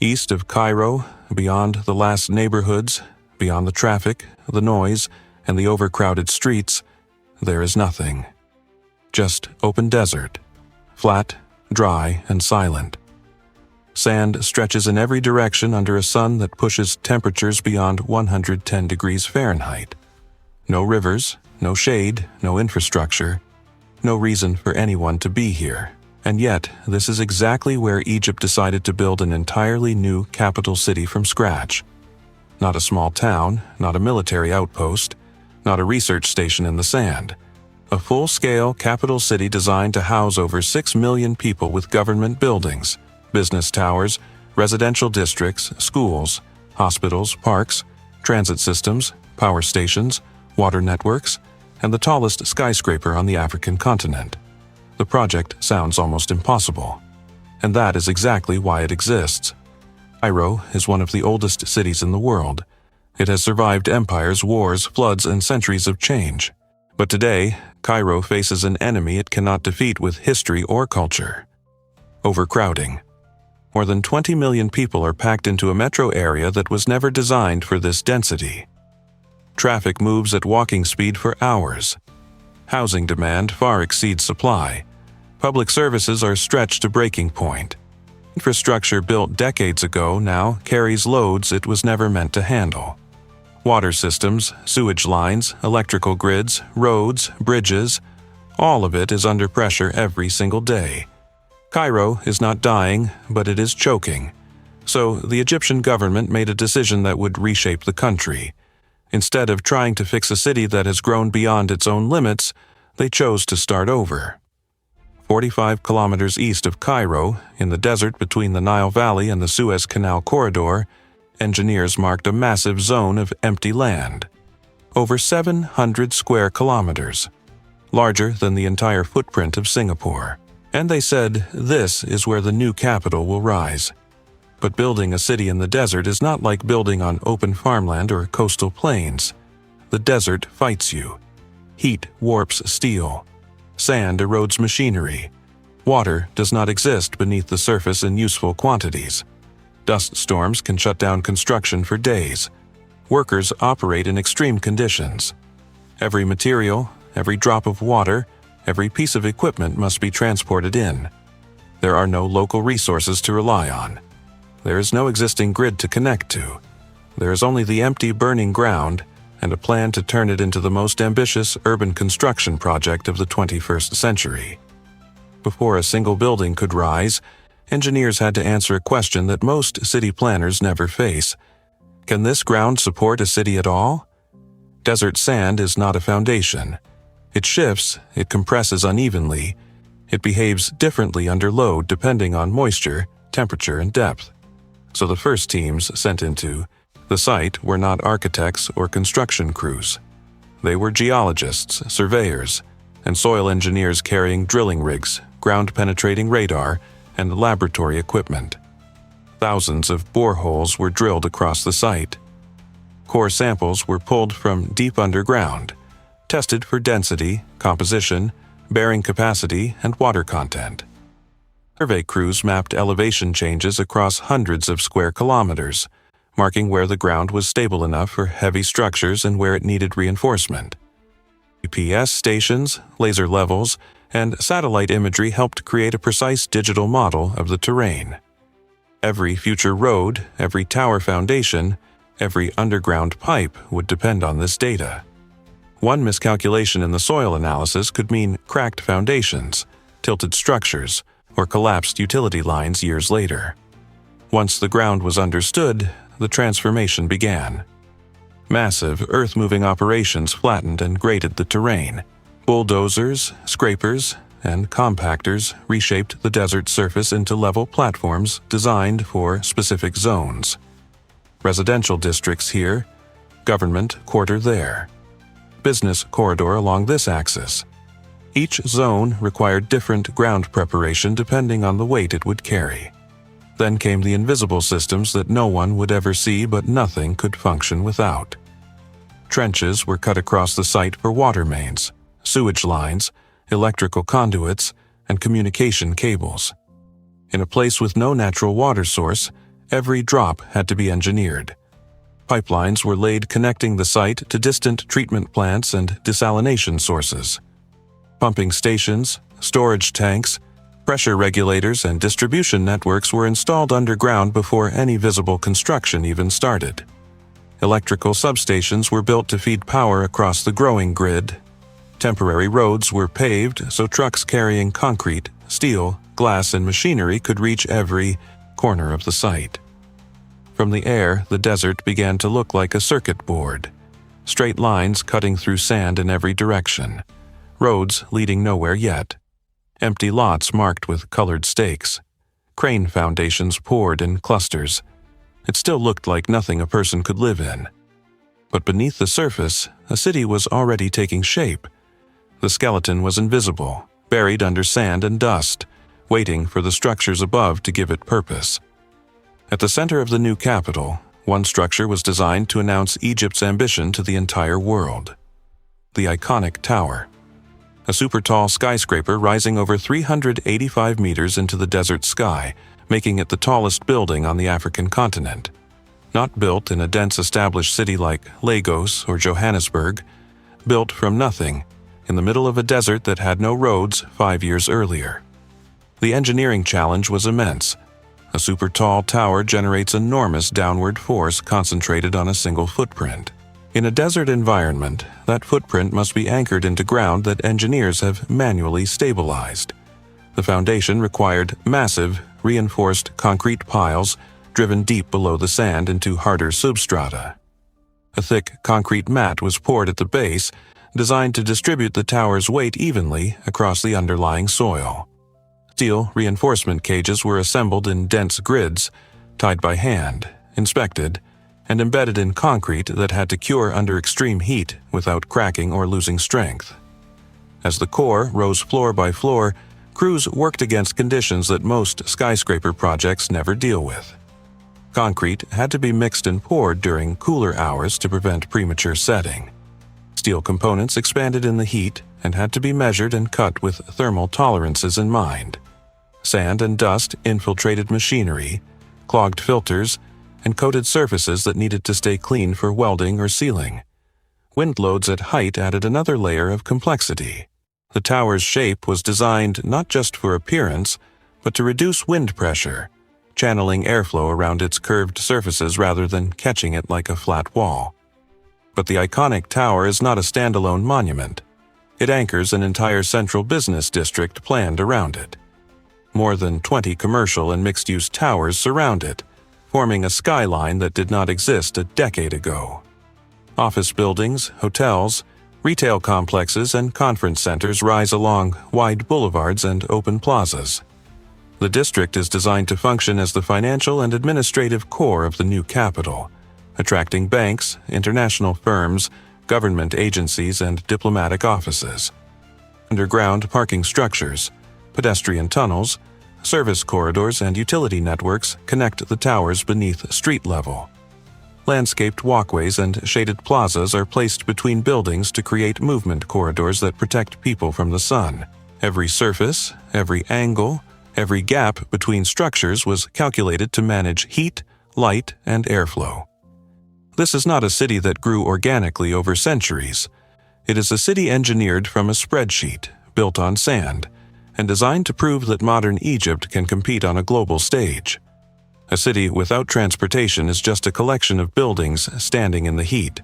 East of Cairo, beyond the last neighborhoods, beyond the traffic, the noise, and the overcrowded streets, there is nothing. Just open desert, flat, dry, and silent. Sand stretches in every direction under a sun that pushes temperatures beyond 110 degrees Fahrenheit. No rivers, no shade, no infrastructure, no reason for anyone to be here. And yet, this is exactly where Egypt decided to build an entirely new capital city from scratch. Not a small town, not a military outpost, not a research station in the sand. A full-scale capital city designed to house over 6 million people with government buildings, business towers, residential districts, schools, hospitals, parks, transit systems, power stations, water networks, and the tallest skyscraper on the African continent. The project sounds almost impossible, and that is exactly why it exists. Cairo is one of the oldest cities in the world. It has survived empires, wars, floods, and centuries of change. But today, Cairo faces an enemy it cannot defeat with history or culture: overcrowding. More than 20 million people are packed into a metro area that was never designed for this density. Traffic moves at walking speed for hours. Housing demand far exceeds supply. Public services are stretched to breaking point. Infrastructure built decades ago now carries loads it was never meant to handle. Water systems, sewage lines, electrical grids, roads, bridges, all of it is under pressure every single day. Cairo is not dying, but it is choking. So the Egyptian government made a decision that would reshape the country. Instead of trying to fix a city that has grown beyond its own limits, they chose to start over. 45 kilometers east of Cairo, in the desert between the Nile Valley and the Suez Canal corridor, engineers marked a massive zone of empty land. Over 700 square kilometers, larger than the entire footprint of Singapore. And they said, this is where the new capital will rise. But building a city in the desert is not like building on open farmland or coastal plains. The desert fights you. Heat warps steel. Sand erodes machinery. Water does not exist beneath the surface in useful quantities. Dust storms can shut down construction for days. Workers operate in extreme conditions. Every material, every drop of water, every piece of equipment must be transported in. There are no local resources to rely on. There is no existing grid to connect to. There is only the empty, burning ground and a plan to turn it into the most ambitious urban construction project of the 21st century. Before a single building could rise, engineers had to answer a question that most city planners never face. Can this ground support a city at all? Desert sand is not a foundation. It shifts, it compresses unevenly, it behaves differently under load depending on moisture, temperature, and depth. So the first teams sent into the site were not architects or construction crews. They were geologists, surveyors, and soil engineers carrying drilling rigs, ground-penetrating radar, and laboratory equipment. Thousands of boreholes were drilled across the site. Core samples were pulled from deep underground, tested for density, composition, bearing capacity, and water content. Survey crews mapped elevation changes across hundreds of square kilometers, marking where the ground was stable enough for heavy structures and where it needed reinforcement. GPS stations, laser levels, and satellite imagery helped create a precise digital model of the terrain. Every future road, every tower foundation, every underground pipe would depend on this data. One miscalculation in the soil analysis could mean cracked foundations, tilted structures, or collapsed utility lines years later. Once the ground was understood, the transformation began. Massive earth-moving operations flattened and graded the terrain. Bulldozers, scrapers, and compactors reshaped the desert surface into level platforms designed for specific zones. Residential districts here, government quarter there. Business corridor along this axis. Each zone required different ground preparation depending on the weight it would carry. Then came the invisible systems that no one would ever see but nothing could function without. Trenches were cut across the site for water mains, sewage lines, electrical conduits, and communication cables. In a place with no natural water source, every drop had to be engineered. Pipelines were laid connecting the site to distant treatment plants and desalination sources. Pumping stations, storage tanks, pressure regulators, and distribution networks were installed underground before any visible construction even started. Electrical substations were built to feed power across the growing grid. Temporary roads were paved so trucks carrying concrete, steel, glass, and machinery could reach every corner of the site. From the air, the desert began to look like a circuit board. Straight lines cutting through sand in every direction. Roads leading nowhere yet. Empty lots marked with colored stakes. Crane foundations poured in clusters. It still looked like nothing a person could live in. But beneath the surface, a city was already taking shape. The skeleton was invisible, buried under sand and dust, waiting for the structures above to give it purpose. At the center of the new capital, one structure was designed to announce Egypt's ambition to the entire world. The iconic tower. A super-tall skyscraper rising over 385 meters into the desert sky, making it the tallest building on the African continent. Not built in a dense established city like Lagos or Johannesburg, built from nothing, in the middle of a desert that had no roads 5 years earlier. The engineering challenge was immense. A super-tall tower generates enormous downward force concentrated on a single footprint. In a desert environment, that footprint must be anchored into ground that engineers have manually stabilized. The foundation required massive, reinforced concrete piles driven deep below the sand into harder substrata. A thick concrete mat was poured at the base, designed to distribute the tower's weight evenly across the underlying soil. Steel reinforcement cages were assembled in dense grids, tied by hand, inspected, and embedded in concrete that had to cure under extreme heat without cracking or losing strength. As the core rose floor by floor, crews worked against conditions that most skyscraper projects never deal with. Concrete had to be mixed and poured during cooler hours to prevent premature setting. Steel components expanded in the heat and had to be measured and cut with thermal tolerances in mind. Sand and dust infiltrated machinery, clogged filters, and coated surfaces that needed to stay clean for welding or sealing. Wind loads at height added another layer of complexity. The tower's shape was designed not just for appearance, but to reduce wind pressure, channeling airflow around its curved surfaces rather than catching it like a flat wall. But the iconic tower is not a standalone monument. It anchors an entire central business district planned around it. More than 20 commercial and mixed-use towers surround it, forming a skyline that did not exist a decade ago. Office buildings, hotels, retail complexes, and conference centers rise along wide boulevards and open plazas. The district is designed to function as the financial and administrative core of the new capital, attracting banks, international firms, government agencies, and diplomatic offices. Underground parking structures, pedestrian tunnels, service corridors, and utility networks connect the towers beneath street level. Landscaped walkways and shaded plazas are placed between buildings to create movement corridors that protect people from the sun. Every surface, every angle, every gap between structures was calculated to manage heat, light, and airflow. This is not a city that grew organically over centuries. It is a city engineered from a spreadsheet, built on sand, and designed to prove that modern Egypt can compete on a global stage. A city without transportation is just a collection of buildings standing in the heat.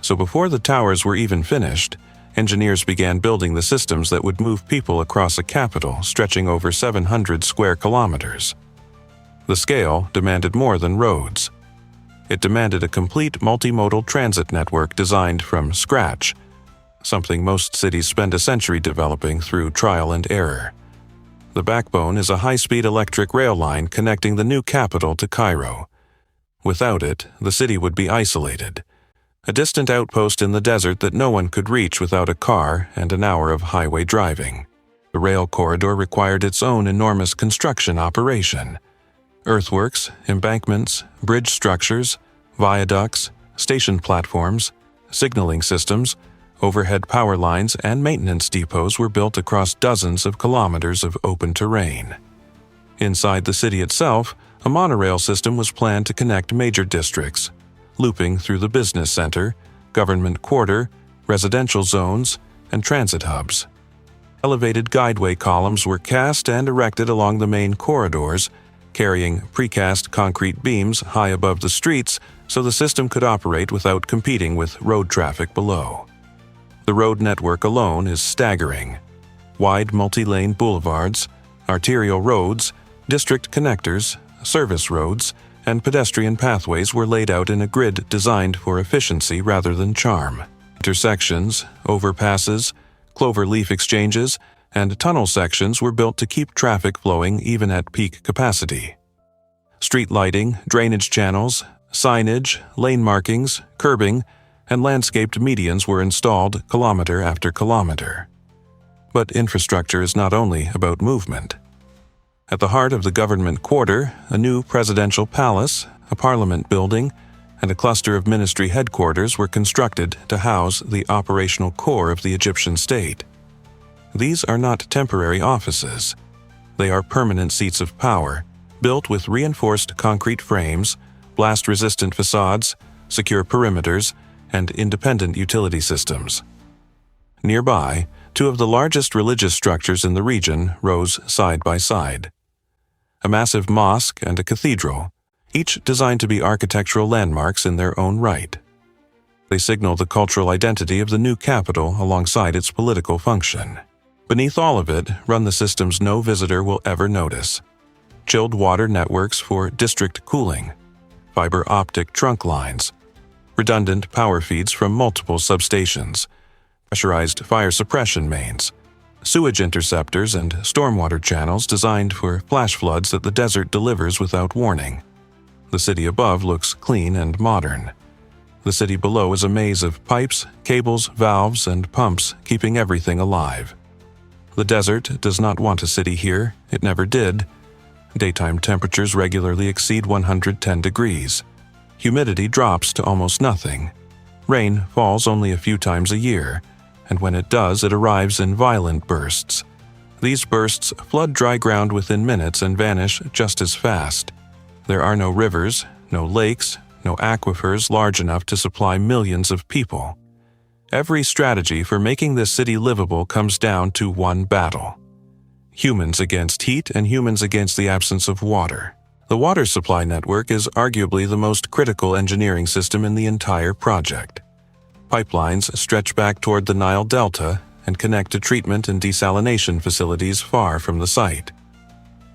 So before the towers were even finished, engineers began building the systems that would move people across a capital stretching over 700 square kilometers. The scale demanded more than roads. It demanded a complete multimodal transit network designed from scratch, something most cities spend a century developing through trial and error. The backbone is a high-speed electric rail line connecting the new capital to Cairo. Without it, the city would be isolated, a distant outpost in the desert that no one could reach without a car and an hour of highway driving. The rail corridor required its own enormous construction operation. Earthworks, embankments, bridge structures, viaducts, station platforms, signaling systems, overhead power lines, and maintenance depots were built across dozens of kilometers of open terrain. Inside the city itself, A monorail system was planned to connect major districts, looping through the business center, government quarter, residential zones, and transit hubs. Elevated guideway columns were cast and erected along the main corridors, carrying precast concrete beams high above the streets so the system could operate without competing with road traffic below. The road network alone is staggering. Wide multi-lane boulevards, arterial roads, district connectors, service roads, and pedestrian pathways were laid out in a grid designed for efficiency rather than charm. Intersections, overpasses, clover leaf exchanges, and tunnel sections were built to keep traffic flowing even at peak capacity. Street lighting, drainage channels, signage, lane markings, curbing, and landscaped medians were installed kilometer after kilometer. But infrastructure is not only about movement. At the heart of the government quarter, a new presidential palace, a parliament building, and a cluster of ministry headquarters were constructed to house the operational core of the Egyptian state. These are not temporary offices. They are permanent seats of power, built with reinforced concrete frames, blast-resistant facades, secure perimeters, and independent utility systems. Nearby, two of the largest religious structures in the region rose side by side. A massive mosque and a cathedral, each designed to be architectural landmarks in their own right. They signal the cultural identity of the new capital alongside its political function. Beneath all of it run the systems no visitor will ever notice. Chilled water networks for district cooling, fiber optic trunk lines, redundant power feeds from multiple substations, pressurized fire suppression mains, sewage interceptors and stormwater channels designed for flash floods that the desert delivers without warning. The city above looks clean and modern. The city below is a maze of pipes, cables, valves, and pumps keeping everything alive. The desert does not want a city here. It never did. Daytime temperatures regularly exceed 110 degrees. Humidity drops to almost nothing. Rain falls only a few times a year, and when it does, it arrives in violent bursts. These bursts flood dry ground within minutes and vanish just as fast. There are no rivers, no lakes, no aquifers large enough to supply millions of people. Every strategy for making this city livable comes down to one battle: humans against heat and humans against the absence of water. The water supply network is arguably the most critical engineering system in the entire project. Pipelines stretch back toward the Nile Delta and connect to treatment and desalination facilities far from the site.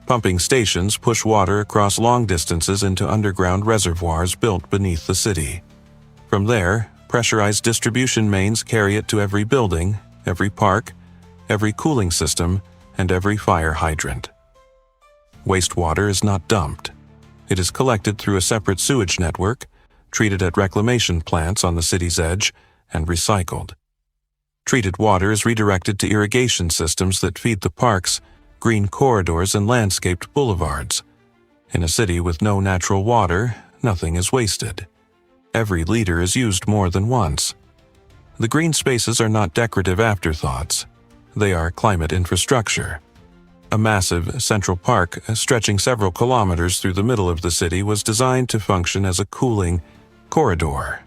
Pumping stations push water across long distances into underground reservoirs built beneath the city. From there, pressurized distribution mains carry it to every building, every park, every cooling system, and every fire hydrant. Wastewater is not dumped. It is collected through a separate sewage network, treated at reclamation plants on the city's edge, and recycled. Treated water is redirected to irrigation systems that feed the parks, green corridors, and landscaped boulevards. In a city with no natural water, nothing is wasted. Every liter is used more than once. The green spaces are not decorative afterthoughts. They are climate infrastructure. A massive central park stretching several kilometers through the middle of the city was designed to function as a cooling corridor.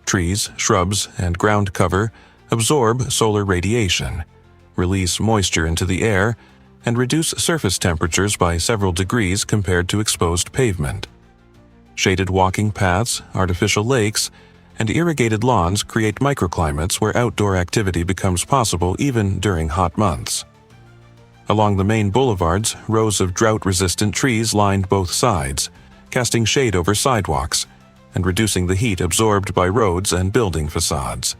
Trees, shrubs, and ground cover absorb solar radiation, release moisture into the air, and reduce surface temperatures by several degrees compared to exposed pavement. Shaded walking paths, artificial lakes, and irrigated lawns create microclimates where outdoor activity becomes possible even during hot months. Along the main boulevards, rows of drought-resistant trees lined both sides, casting shade over sidewalks and reducing the heat absorbed by roads and building facades.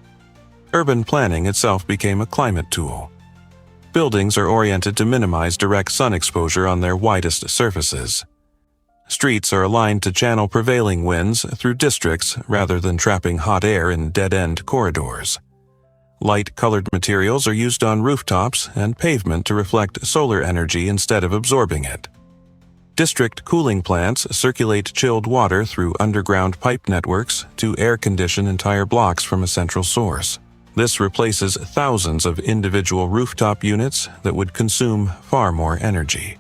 Urban planning itself became a climate tool. Buildings are oriented to minimize direct sun exposure on their widest surfaces. Streets are aligned to channel prevailing winds through districts rather than trapping hot air in dead-end corridors. Light-colored materials are used on rooftops and pavement to reflect solar energy instead of absorbing it. District cooling plants circulate chilled water through underground pipe networks to air-condition entire blocks from a central source. This replaces thousands of individual rooftop units that would consume far more energy.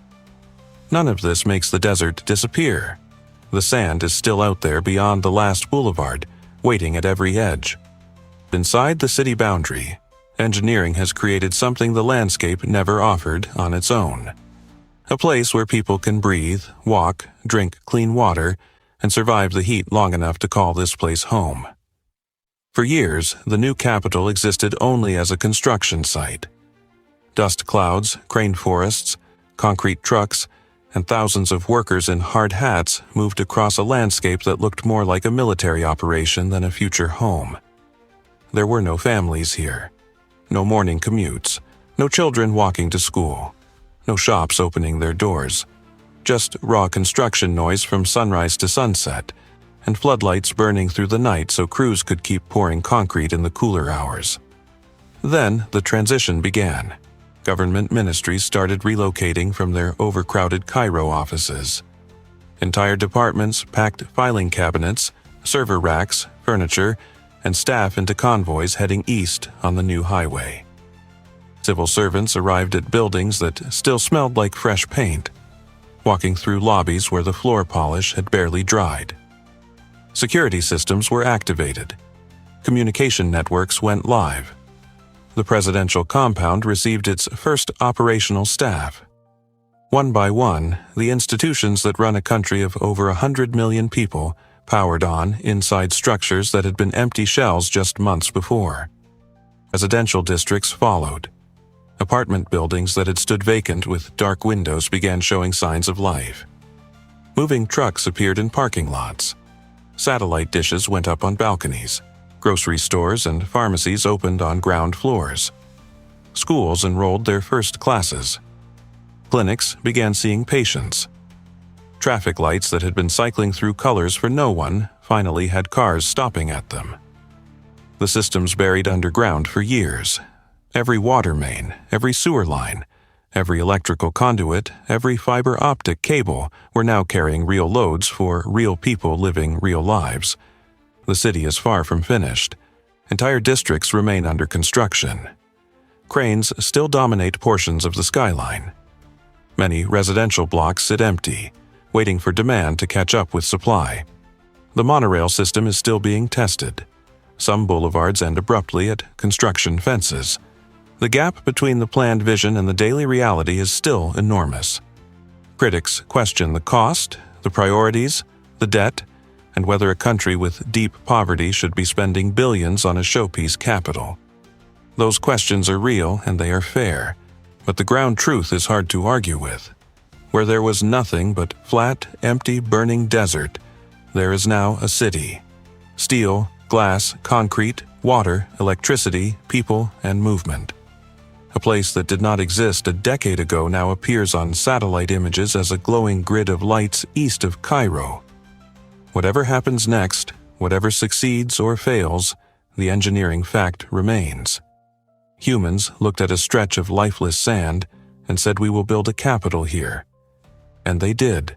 None of this makes the desert disappear. The sand is still out there beyond the last boulevard, waiting at every edge. Inside the city boundary, engineering has created something the landscape never offered on its own. A place where people can breathe, walk, drink clean water, and survive the heat long enough to call this place home. For years, the new capital existed only as a construction site. Dust clouds, crane forests, concrete trucks, and thousands of workers in hard hats moved across a landscape that looked more like a military operation than a future home. There were no families here, no morning commutes, no children walking to school, no shops opening their doors, just raw construction noise from sunrise to sunset, and floodlights burning through the night so crews could keep pouring concrete in the cooler hours. Then the transition began. Government ministries started relocating from their overcrowded Cairo offices. Entire departments packed filing cabinets, server racks, furniture, and staff into convoys heading east on the new highway. Civil servants arrived at buildings that still smelled like fresh paint, walking through lobbies where the floor polish had barely dried. Security systems were activated. Communication networks went live. The presidential compound received its first operational staff. One by one, the institutions that run a country of over 100 million people powered on inside structures that had been empty shells just months before. Residential districts followed. Apartment buildings that had stood vacant with dark windows began showing signs of life. Moving trucks appeared in parking lots. Satellite dishes went up on balconies. Grocery stores and pharmacies opened on ground floors. Schools enrolled their first classes. Clinics began seeing patients. Traffic lights that had been cycling through colors for no one finally had cars stopping at them. The systems buried underground for years. Every water main, every sewer line, every electrical conduit, every fiber optic cable were now carrying real loads for real people living real lives. The city is far from finished. Entire districts remain under construction. Cranes still dominate portions of the skyline. Many residential blocks sit empty, waiting for demand to catch up with supply. The monorail system is still being tested. Some boulevards end abruptly at construction fences. The gap between the planned vision and the daily reality is still enormous. Critics question the cost, the priorities, the debt, and whether a country with deep poverty should be spending billions on a showpiece capital. Those questions are real and they are fair, but the ground truth is hard to argue with. Where there was nothing but flat, empty, burning desert, there is now a city. Steel, glass, concrete, water, electricity, people, and movement. A place that did not exist a decade ago now appears on satellite images as a glowing grid of lights east of Cairo. Whatever happens next, whatever succeeds or fails, the engineering fact remains. Humans looked at a stretch of lifeless sand and said we will build a capital here. And they did.